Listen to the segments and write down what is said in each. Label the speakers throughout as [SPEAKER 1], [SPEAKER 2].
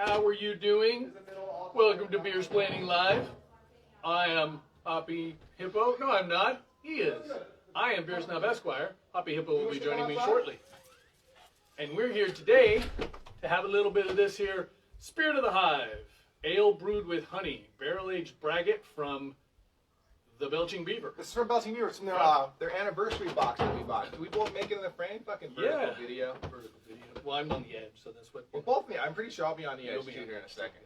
[SPEAKER 1] How are you doing? Welcome to Beer Splaining Live. I am Hoppy Hippo. No, I'm not. He is. I am Beer Snob Esquire. Hoppy Hippo will be joining me shortly. And we're here today to have a little bit of this here Sprit of the Hive. Ale brewed with honey. Barrel-aged braggot from the Belching Beaver.
[SPEAKER 2] This is from Belching Beaver. It's from their anniversary box that we bought. Do we both make it in the frame? Fucking vertical video.
[SPEAKER 1] Vertical video. Well, I'm on the edge, so that's what...
[SPEAKER 2] We're both... I'm pretty sure I'll be on the edge, too, here in a second.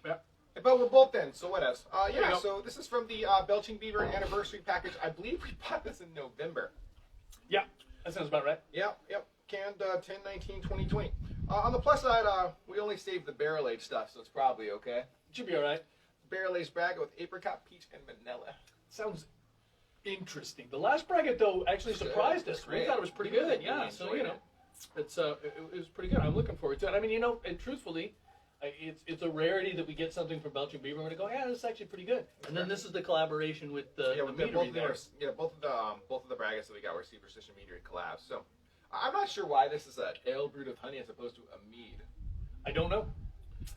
[SPEAKER 1] Yep.
[SPEAKER 2] But we're both in, so what else? Yeah, so this is from the Belching Beaver anniversary package. I believe we bought this in November.
[SPEAKER 1] Yeah, that sounds about right.
[SPEAKER 2] Yep. Canned 10/19/2020. On the plus side, we only saved the barrel-aged stuff, so it's probably okay.
[SPEAKER 1] It should be all right.
[SPEAKER 2] Barrel-aged braggot with apricot, peach, and vanilla.
[SPEAKER 1] Sounds interesting. The last braggot, though, actually surprised us. We thought it was pretty good. Yeah, so, you know, it was pretty good. I'm looking forward to it. I mean, you know, and truthfully, it's a rarity that we get something from Belching Beaver and we go, yeah, this is actually pretty good. And then this is the collaboration with the meadery there.
[SPEAKER 2] Both of the braggots that we got were Superstition Meadery collabs. So I'm not sure why this is an ale brewed with honey as opposed to a mead.
[SPEAKER 1] I don't know.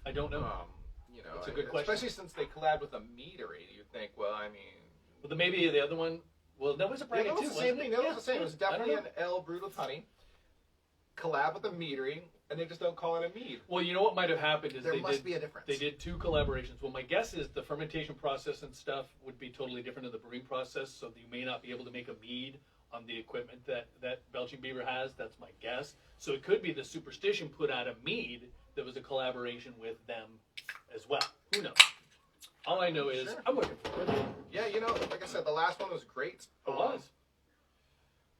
[SPEAKER 2] You know,
[SPEAKER 1] it's a good question.
[SPEAKER 2] Especially since they collabed with a meadery. You'd think, well, I mean...
[SPEAKER 1] Well, maybe the other one... Well, that was a braggot too, wasn't it?
[SPEAKER 2] That was the same. It was definitely an ale brewed with honey. Collab with a meadery, and they just don't call it a mead.
[SPEAKER 1] Well, you know what might have happened is
[SPEAKER 2] there must be a difference.
[SPEAKER 1] They did two collaborations. Well, my guess is the fermentation process and stuff would be totally different than the brewing process, so you may not be able to make a mead on the equipment that Belching Beaver has. That's my guess. So it could be the Superstition put out a mead that was a collaboration with them as well. Who knows? All I know is I'm looking forward to it.
[SPEAKER 2] Yeah, you know, like I said, the last one was great.
[SPEAKER 1] It was.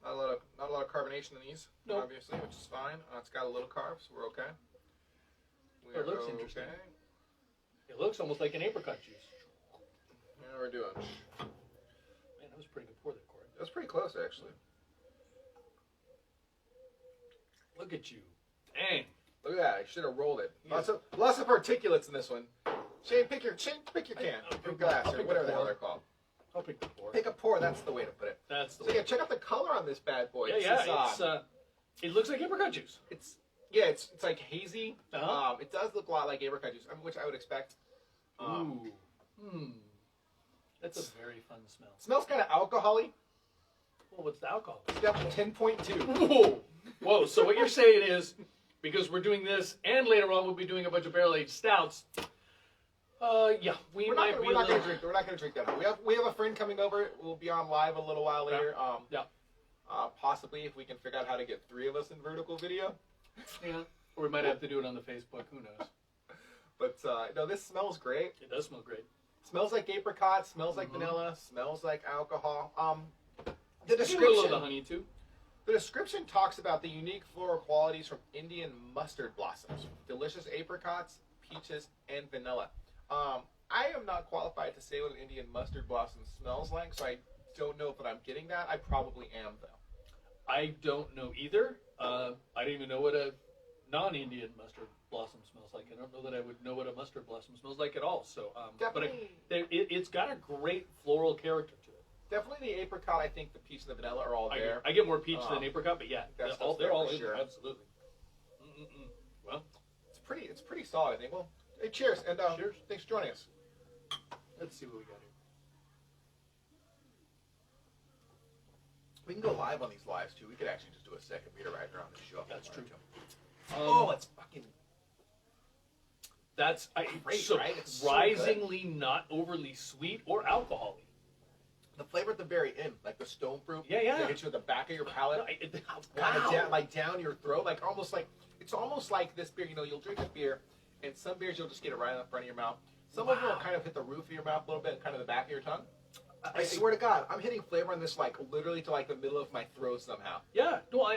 [SPEAKER 2] Not a lot of carbonation in these, obviously, which is fine. It's got a little carb, so we're okay.
[SPEAKER 1] It looks interesting. It looks almost like an apricot juice.
[SPEAKER 2] Yeah, we're doing.
[SPEAKER 1] Man, that was pretty good pour there, Corey.
[SPEAKER 2] That was pretty close, actually.
[SPEAKER 1] Look at you. Dang.
[SPEAKER 2] Look at that. I should have rolled it. Lots of particulates in this one. Shane, pick your can. Or glass, or whatever the hell they're called.
[SPEAKER 1] I'll pick the pour.
[SPEAKER 2] Pick a pour, that's the way to put it.
[SPEAKER 1] That's the way.
[SPEAKER 2] So yeah, check out the color on this bad boy.
[SPEAKER 1] It looks like apricot juice.
[SPEAKER 2] It's like hazy. It does look a lot like apricot juice, which I would expect.
[SPEAKER 1] That's a very fun smell.
[SPEAKER 2] Smells kind of alcohol-y.
[SPEAKER 1] Well, what's the alcohol?
[SPEAKER 2] It's got 10.2.
[SPEAKER 1] Whoa, so what you're saying is, because we're doing this, and later on we'll be doing a bunch of barrel-aged stouts, we're not going to drink that. We have a friend coming over. We'll be on live a little while later. Possibly if we can figure out how to get 3 of us in vertical video. Yeah. Or we might have to do it on the Facebook. Who knows?
[SPEAKER 2] But no, this smells great.
[SPEAKER 1] It does smell great.
[SPEAKER 2] Smells like apricot. Smells like vanilla. Smells like alcohol. The
[SPEAKER 1] description. A little of the honey too.
[SPEAKER 2] The description talks about the unique floral qualities from Indian mustard blossoms, delicious apricots, peaches, and vanilla. I am not qualified to say what an Indian mustard blossom smells like, so I don't know if I'm getting that. I probably am, though.
[SPEAKER 1] I don't know either. I don't even know what a non-Indian mustard blossom smells like. I don't know that I would know what a mustard blossom smells like at all. So,
[SPEAKER 2] definitely,
[SPEAKER 1] but it's got a great floral character to it.
[SPEAKER 2] Definitely the apricot. I think the peach and the vanilla are all there.
[SPEAKER 1] I get more peach than apricot, but yeah, they're all in there. Absolutely. Well,
[SPEAKER 2] it's pretty solid. I think. Well, hey, cheers, and
[SPEAKER 1] cheers.
[SPEAKER 2] Thanks for joining us.
[SPEAKER 1] Let's see what we got here.
[SPEAKER 2] We can go live on these lives too. We could actually just do a second meter right around the show.
[SPEAKER 1] That's true.
[SPEAKER 2] It's fucking.
[SPEAKER 1] That's
[SPEAKER 2] great,
[SPEAKER 1] surprisingly not overly sweet or alcohol-y.
[SPEAKER 2] The flavor at the very end, like the stone fruit.
[SPEAKER 1] Yeah.
[SPEAKER 2] They hit you at the back of your palate. Down your throat, it's almost like this beer. You know, you'll drink a beer, and some beers you'll just get it right in the front of your mouth. Some of them will kind of hit the roof of your mouth a little bit, kind of the back of your tongue. I swear to God, I'm hitting flavor on this literally to the middle of my throat somehow.
[SPEAKER 1] Yeah, well,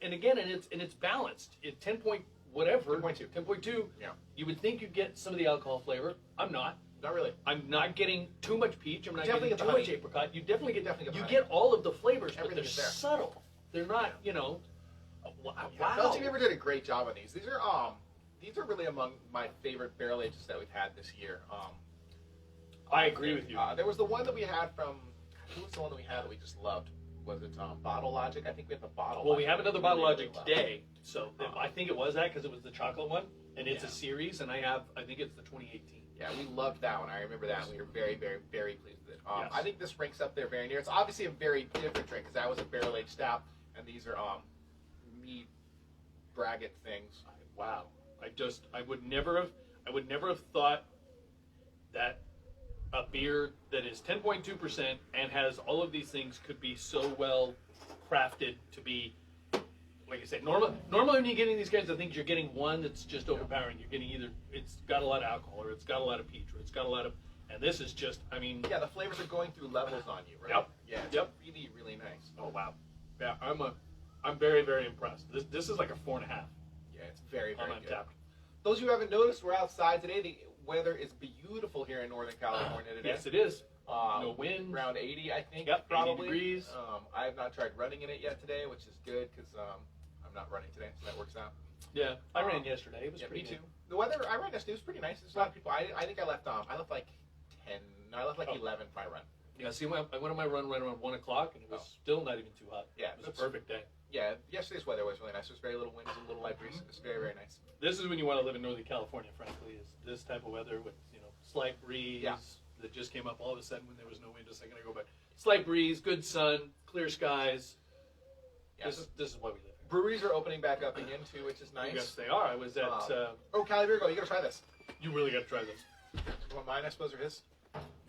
[SPEAKER 1] and again, it's balanced. 10 point whatever. 10.2.
[SPEAKER 2] Yeah.
[SPEAKER 1] You would think you'd get some of the alcohol flavor. I'm not.
[SPEAKER 2] Not really.
[SPEAKER 1] I'm not getting too much peach. I'm not getting too
[SPEAKER 2] honey.
[SPEAKER 1] much apricot. You definitely get
[SPEAKER 2] honey.
[SPEAKER 1] get all of the flavors, but
[SPEAKER 2] Everything
[SPEAKER 1] they're
[SPEAKER 2] is there.
[SPEAKER 1] subtle. They're not, wow.
[SPEAKER 2] Belching Beaver did a great job on these. These are really among my favorite barrel ages that we've had this year.
[SPEAKER 1] I agree with you.
[SPEAKER 2] There was the one that we had from. Who was the one that we had that we just loved? was it Bottle Logic? I think we have the Bottle.
[SPEAKER 1] Well, we have another Bottle
[SPEAKER 2] Logic
[SPEAKER 1] Logic today, so I think it was that because it was the chocolate one, and it's a series, and I think it's the 2018.
[SPEAKER 2] Yeah, we loved that one. I remember that. We were very, very, very pleased with it.
[SPEAKER 1] Yes.
[SPEAKER 2] I think this ranks up there very near. It's obviously a very different drink because that was a barrel-aged stout, and these are mead braggot things.
[SPEAKER 1] Wow, I would never have thought that a beer that is 10.2% and has all of these things could be so well crafted to be, like I said, normally when you're getting these kinds of things, you're getting one that's just overpowering. You're getting either it's got a lot of alcohol, or it's got a lot of peach, or it's got a lot of, and this is just, I mean.
[SPEAKER 2] Yeah, the flavors are going through levels on you, right?
[SPEAKER 1] Yep.
[SPEAKER 2] Yeah, it's really, really nice.
[SPEAKER 1] Oh, wow. Yeah, I'm very, very impressed. This is like a 4.5.
[SPEAKER 2] Yeah, it's very, very good.
[SPEAKER 1] Untapped.
[SPEAKER 2] Those who haven't noticed, we're outside today. The weather is beautiful here in Northern California today.
[SPEAKER 1] Yes, it is. No wind.
[SPEAKER 2] Around 80, I think.
[SPEAKER 1] Yep, 80
[SPEAKER 2] probably.
[SPEAKER 1] degrees.
[SPEAKER 2] I have not tried running in it yet today, which is good because I'm not running today, so that works out.
[SPEAKER 1] Yeah, I ran yesterday. It was pretty
[SPEAKER 2] me
[SPEAKER 1] good.
[SPEAKER 2] too. The weather I ran yesterday was pretty nice. There's a lot of people. I think I left like 10. No, I left like 11 for my run.
[SPEAKER 1] Yeah, see, I went on my run right around 1 o'clock, and it was still not even too hot.
[SPEAKER 2] Yeah,
[SPEAKER 1] it was a perfect day.
[SPEAKER 2] Yeah, yesterday's weather was really nice. There was very little wind, a little light breeze. It was very, very nice.
[SPEAKER 1] This is when you want to live in Northern California, frankly, is this type of weather with, slight breeze that just came up all of a sudden when there was no wind a second ago. But slight breeze, good sun, clear skies.
[SPEAKER 2] Yes.
[SPEAKER 1] This is why we live here.
[SPEAKER 2] Breweries are opening back up again, too, which is nice.
[SPEAKER 1] Yes, they are. I was at...
[SPEAKER 2] Cali Virgo, you got to try this.
[SPEAKER 1] You really got to try this.
[SPEAKER 2] You want mine, I suppose, or his?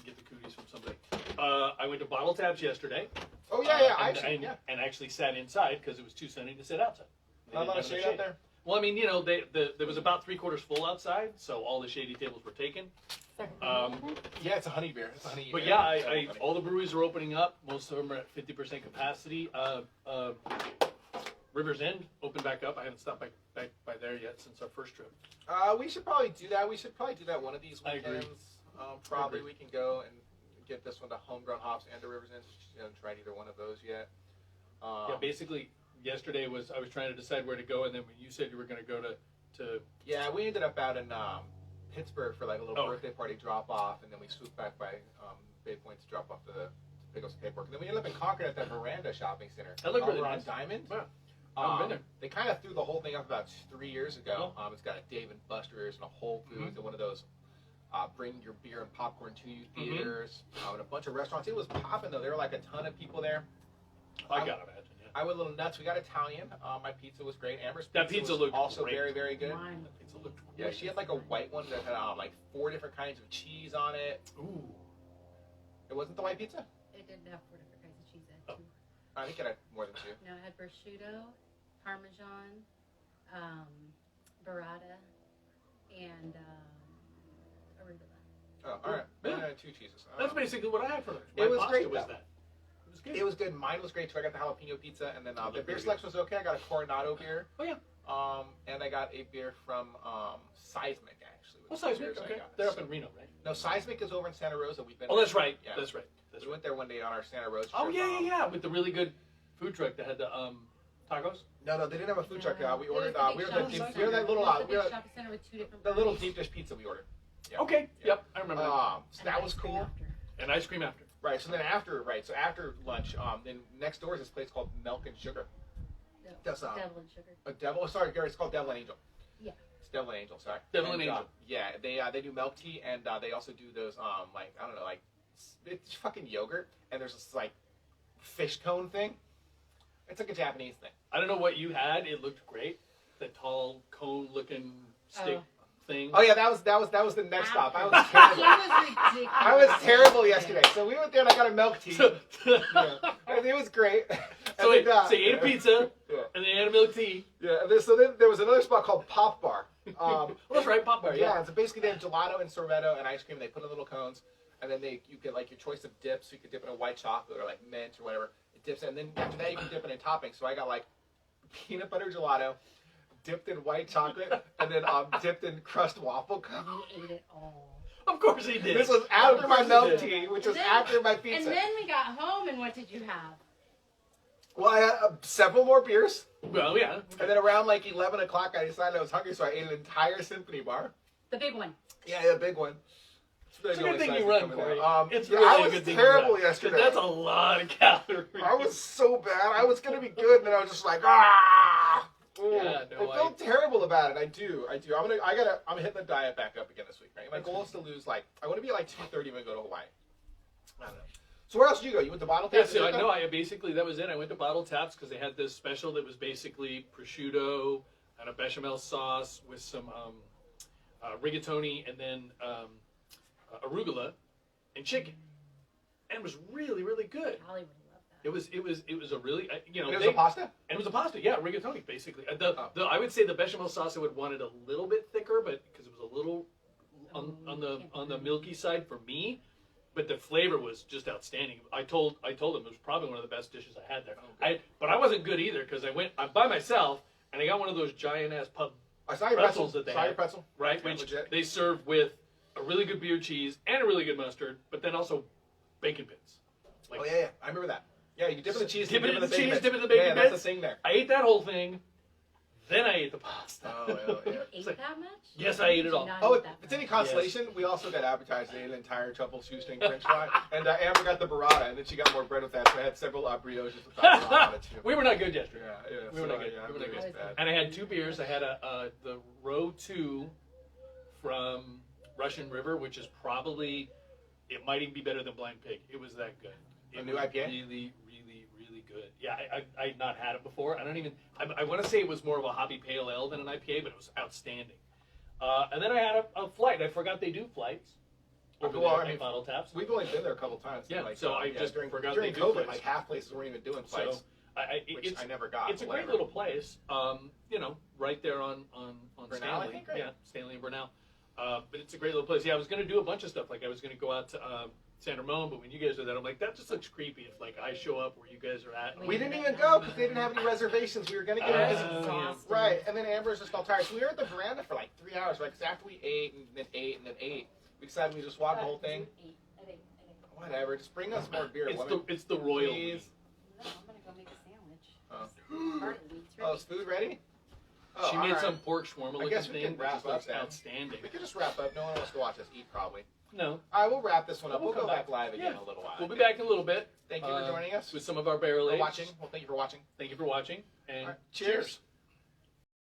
[SPEAKER 1] Get the cooties from somebody. I went to Bottle Taps yesterday.
[SPEAKER 2] Oh, yeah.
[SPEAKER 1] And actually sat inside because it was too sunny to sit outside.
[SPEAKER 2] Not a lot of shade out there?
[SPEAKER 1] Well, I mean, there was about 3/4 full outside, so all the shady tables were taken.
[SPEAKER 2] Yeah, it's a honey beer. It's a honey.
[SPEAKER 1] But yeah, all the breweries are opening up. Most of them are at 50% capacity. River's End opened back up. I haven't stopped back by there yet since our first trip.
[SPEAKER 2] We should probably do that. We should probably do that one of these weekends.
[SPEAKER 1] I agree.
[SPEAKER 2] Probably we can go and get this one to Homegrown Hops and to River's End. I haven't tried either one of those yet.
[SPEAKER 1] Yeah, basically, yesterday I was trying to decide where to go, and then when you said you were going to go to
[SPEAKER 2] yeah, we ended up out in Pittsburgh for like a little birthday party drop off, and then we swooped back by Bay Point to drop off to pick up some paperwork. And then we ended up in Concord at that Veranda Shopping Center.
[SPEAKER 1] That looked really
[SPEAKER 2] on
[SPEAKER 1] nice.
[SPEAKER 2] Diamond.
[SPEAKER 1] Yeah. I haven't been there.
[SPEAKER 2] They kind of threw the whole thing up about 3 years ago. It's got a Dave and Buster's and a Whole Foods and one of those bring your beer and popcorn to you theaters and a bunch of restaurants. It was popping though. There were like a ton of people there.
[SPEAKER 1] I gotta imagine. Yeah.
[SPEAKER 2] I went a little nuts. We got Italian. My pizza was great. Amber's
[SPEAKER 1] pizza
[SPEAKER 2] was
[SPEAKER 1] looked
[SPEAKER 2] also
[SPEAKER 1] great.
[SPEAKER 2] very, very good.
[SPEAKER 1] That pizza looked great.
[SPEAKER 2] Yeah, she had like a white one that had like 4 different kinds of cheese on it.
[SPEAKER 1] Ooh.
[SPEAKER 2] It wasn't the white pizza?
[SPEAKER 3] It didn't have 4 different kinds of cheese. It had 2.
[SPEAKER 2] I think it had more than 2.
[SPEAKER 3] No, it had prosciutto, Parmesan, burrata, and arugula.
[SPEAKER 2] Oh, all right.
[SPEAKER 1] Yeah.
[SPEAKER 2] 2 cheeses.
[SPEAKER 1] That's basically what I had for lunch.
[SPEAKER 2] It was
[SPEAKER 1] pasta
[SPEAKER 2] great,
[SPEAKER 1] was
[SPEAKER 2] though.
[SPEAKER 1] that. It was good.
[SPEAKER 2] It was good. Mine was great too. I got the jalapeno pizza, and then the beer selection was okay. I got a Coronado beer.
[SPEAKER 1] Oh yeah.
[SPEAKER 2] And I got a beer from Seismic actually.
[SPEAKER 1] Oh, Seismic. Okay. They're up in Reno, right?
[SPEAKER 2] No, Seismic is over in Santa Rosa. We've been.
[SPEAKER 1] Oh, that's right.
[SPEAKER 2] Yeah.
[SPEAKER 1] That's right.
[SPEAKER 2] We went there one day on our Santa Rosa trip.
[SPEAKER 1] Oh yeah. With the really good food truck that had the tacos.
[SPEAKER 2] No, they didn't have a food truck. We ordered.
[SPEAKER 3] It
[SPEAKER 2] We
[SPEAKER 3] was
[SPEAKER 2] were
[SPEAKER 3] the big
[SPEAKER 2] the
[SPEAKER 3] shopping
[SPEAKER 2] we were that little.
[SPEAKER 3] center.
[SPEAKER 2] We were
[SPEAKER 3] Shopping center with 2 different
[SPEAKER 2] the little
[SPEAKER 3] varieties.
[SPEAKER 2] deep dish pizza we ordered. Yeah.
[SPEAKER 1] Okay. Yep. I remember that.
[SPEAKER 2] So that was cool.
[SPEAKER 3] After.
[SPEAKER 1] And ice cream after.
[SPEAKER 2] Right. So then after lunch, then next door is this place called Milk and Sugar. That's
[SPEAKER 3] Devil and sugar.
[SPEAKER 2] a devil. Sorry, Gary. It's called Devil and Angel.
[SPEAKER 3] Yeah.
[SPEAKER 2] It's Devil and Angel. Sorry.
[SPEAKER 1] Devil and Angel.
[SPEAKER 2] Yeah, they do milk tea, and they also do those like I don't know, like it's fucking yogurt, and there's this like fish cone thing. It's like a Japanese thing.
[SPEAKER 1] I don't know what you had. It looked great. The tall cone-looking stick thing.
[SPEAKER 2] Oh yeah, that was the next stop. I was
[SPEAKER 3] He
[SPEAKER 2] terrible.
[SPEAKER 3] was ridiculous.
[SPEAKER 2] I was terrible yesterday. So we went there and I got a milk tea. Yeah. And it was great.
[SPEAKER 1] So
[SPEAKER 2] And
[SPEAKER 1] they ate a pizza,
[SPEAKER 2] Yeah.
[SPEAKER 1] and they had a milk tea.
[SPEAKER 2] Yeah. And so then there was another spot called Pop Bar.
[SPEAKER 1] Well, that's right, Pop Bar.
[SPEAKER 2] Yeah. So basically they have gelato and sorbetto and ice cream. They put in little cones, and then you get like your choice of dips. You could dip in a white chocolate or like mint or whatever. It dips in, and then after that you can dip it in toppings. So I got like peanut butter gelato, dipped in white chocolate, and then dipped in crust waffle cone.
[SPEAKER 3] He ate it all.
[SPEAKER 1] Of course he did.
[SPEAKER 2] This was after my
[SPEAKER 1] Of course
[SPEAKER 2] milk
[SPEAKER 1] he did.
[SPEAKER 2] tea, which was
[SPEAKER 3] And then-
[SPEAKER 2] after my pizza.
[SPEAKER 3] And then we got home, and what did you have?
[SPEAKER 2] Well, I had several more beers,
[SPEAKER 1] Well, yeah.
[SPEAKER 2] and then around like 11 o'clock, I decided I was hungry, so I ate an entire symphony bar.
[SPEAKER 3] The big one.
[SPEAKER 2] Yeah, the big one.
[SPEAKER 1] It's a good thing you run, Corey. It's
[SPEAKER 4] yeah,
[SPEAKER 1] really
[SPEAKER 4] I
[SPEAKER 1] a
[SPEAKER 4] was
[SPEAKER 1] good thing
[SPEAKER 4] terrible
[SPEAKER 1] you run.
[SPEAKER 4] yesterday.
[SPEAKER 1] That's a lot of calories.
[SPEAKER 4] I was so bad. I was gonna be good, and then I was just like, ah. Ooh.
[SPEAKER 1] Yeah, no,
[SPEAKER 2] I feel terrible about it. I do. I'm gonna hit the diet back up again this week, right? My goal is to lose I want to be like 230 when I go to Hawaii. I don't know. So where else did you go? You went to Bottle
[SPEAKER 1] Yeah,
[SPEAKER 2] Taps?
[SPEAKER 1] so I basically, that was it. I went to Bottle Taps because they had this special that was basically prosciutto and a bechamel sauce with some rigatoni and then arugula and chicken, and it was really, really good.
[SPEAKER 3] Holly would love that.
[SPEAKER 1] It was a really
[SPEAKER 2] And it was a pasta?
[SPEAKER 1] and it was a pasta, yeah, rigatoni basically. I would say the bechamel sauce I would want it a little bit thicker, but because it was a little on the milky side for me, but the flavor was just outstanding. I told them it was probably one of the best dishes I had there. But I wasn't good either because I'm by myself and I got one of those giant ass pub
[SPEAKER 2] I saw your
[SPEAKER 1] pretzels
[SPEAKER 2] pretzel.
[SPEAKER 1] that they
[SPEAKER 2] Saw your
[SPEAKER 1] had,
[SPEAKER 2] pretzel.
[SPEAKER 1] right?
[SPEAKER 2] Yeah,
[SPEAKER 1] Which
[SPEAKER 2] legit.
[SPEAKER 1] they serve with a really good beer cheese and a really good mustard, but then also bacon bits.
[SPEAKER 2] Oh yeah, I remember that. Yeah, you dip it in the cheese,
[SPEAKER 1] Dip it in the
[SPEAKER 2] bacon
[SPEAKER 1] cheese,
[SPEAKER 2] bits.
[SPEAKER 1] dip it in the bacon
[SPEAKER 2] Yeah,
[SPEAKER 1] bits.
[SPEAKER 2] that's the thing there.
[SPEAKER 1] I ate that whole thing, then I ate the pasta.
[SPEAKER 2] Oh, yeah.
[SPEAKER 3] You ate that much?
[SPEAKER 1] Yes, I ate it all.
[SPEAKER 3] Did not
[SPEAKER 2] Oh,
[SPEAKER 3] eat
[SPEAKER 2] if
[SPEAKER 3] that
[SPEAKER 2] it's any
[SPEAKER 3] much.
[SPEAKER 2] consolation, we also got appetized. They ate an entire truffle shoestring French fry, and Amber got the burrata, and then she got more bread with that. So I had several brioches with that on it too.
[SPEAKER 1] We were not good yesterday.
[SPEAKER 2] Yeah,
[SPEAKER 1] We were not good.
[SPEAKER 2] Yeah,
[SPEAKER 1] We were not
[SPEAKER 2] it
[SPEAKER 1] good.
[SPEAKER 2] was bad.
[SPEAKER 1] And I had two beers. I had the Row 2 from Russian River, which is probably, it might even be better than Blind Pig. It was that good.
[SPEAKER 2] A
[SPEAKER 1] It
[SPEAKER 2] new
[SPEAKER 1] was
[SPEAKER 2] IPA?
[SPEAKER 1] Really, really, really good. Yeah, I'd not had it before. I want to say it was more of a hoppy pale ale than an IPA, but it was outstanding. And then I had a flight. I forgot they do flights over
[SPEAKER 2] Well,
[SPEAKER 1] there
[SPEAKER 2] I mean,
[SPEAKER 1] at Bottle Taps.
[SPEAKER 2] We've only been there a couple times.
[SPEAKER 1] Yeah, so I just
[SPEAKER 2] during
[SPEAKER 1] forgot
[SPEAKER 2] during
[SPEAKER 1] they do
[SPEAKER 2] COVID,
[SPEAKER 1] flights.
[SPEAKER 2] like half places weren't even doing
[SPEAKER 1] So
[SPEAKER 2] flights,
[SPEAKER 1] it's,
[SPEAKER 2] which I never got.
[SPEAKER 1] it's a great
[SPEAKER 2] whatever.
[SPEAKER 1] little place, right there on
[SPEAKER 2] Bernal,
[SPEAKER 1] Stanley.
[SPEAKER 2] I think, right?
[SPEAKER 1] Yeah, Stanley and Bernal. But it's a great little place. Yeah, I was going to do a bunch of stuff. Like I was going to go out to San Ramon, but when you guys are there, I'm like, that just looks creepy. If like I show up where you guys are at.
[SPEAKER 2] We didn't even go because they didn't have any reservations. We were gonna get
[SPEAKER 1] Oh,
[SPEAKER 2] it.
[SPEAKER 1] yeah.
[SPEAKER 2] Right, and then Amber's just all tired. So we were at the veranda for like 3 hours, right? Because after we ate and then ate and then ate, we decided we just walked the whole thing.
[SPEAKER 3] I think.
[SPEAKER 2] Whatever, just bring us more beer.
[SPEAKER 1] It's the royal.
[SPEAKER 2] Please.
[SPEAKER 3] No, I'm gonna go make a sandwich.
[SPEAKER 2] Oh.
[SPEAKER 3] Heartily, it's
[SPEAKER 2] Oh,
[SPEAKER 3] ready.
[SPEAKER 2] is food ready? Oh,
[SPEAKER 1] She
[SPEAKER 2] all
[SPEAKER 1] made
[SPEAKER 2] right.
[SPEAKER 1] some pork shawarma
[SPEAKER 2] I
[SPEAKER 1] looking
[SPEAKER 2] guess we
[SPEAKER 1] thing,
[SPEAKER 2] can
[SPEAKER 1] which
[SPEAKER 2] wrap
[SPEAKER 1] just looks
[SPEAKER 2] up then.
[SPEAKER 1] outstanding.
[SPEAKER 2] We can just wrap up. No one wants to watch us eat, probably.
[SPEAKER 1] No,
[SPEAKER 2] All right, we'll wrap this one up.
[SPEAKER 1] We'll
[SPEAKER 2] We'll go
[SPEAKER 1] come
[SPEAKER 2] back live again
[SPEAKER 1] Yeah.
[SPEAKER 2] in a little while.
[SPEAKER 1] we'll be back in a little bit.
[SPEAKER 2] Thank you for joining us.
[SPEAKER 1] with some of our barrel
[SPEAKER 2] For
[SPEAKER 1] aged.
[SPEAKER 2] watching. Well, thank you for watching.
[SPEAKER 1] Thank you for watching, and
[SPEAKER 2] All right, cheers.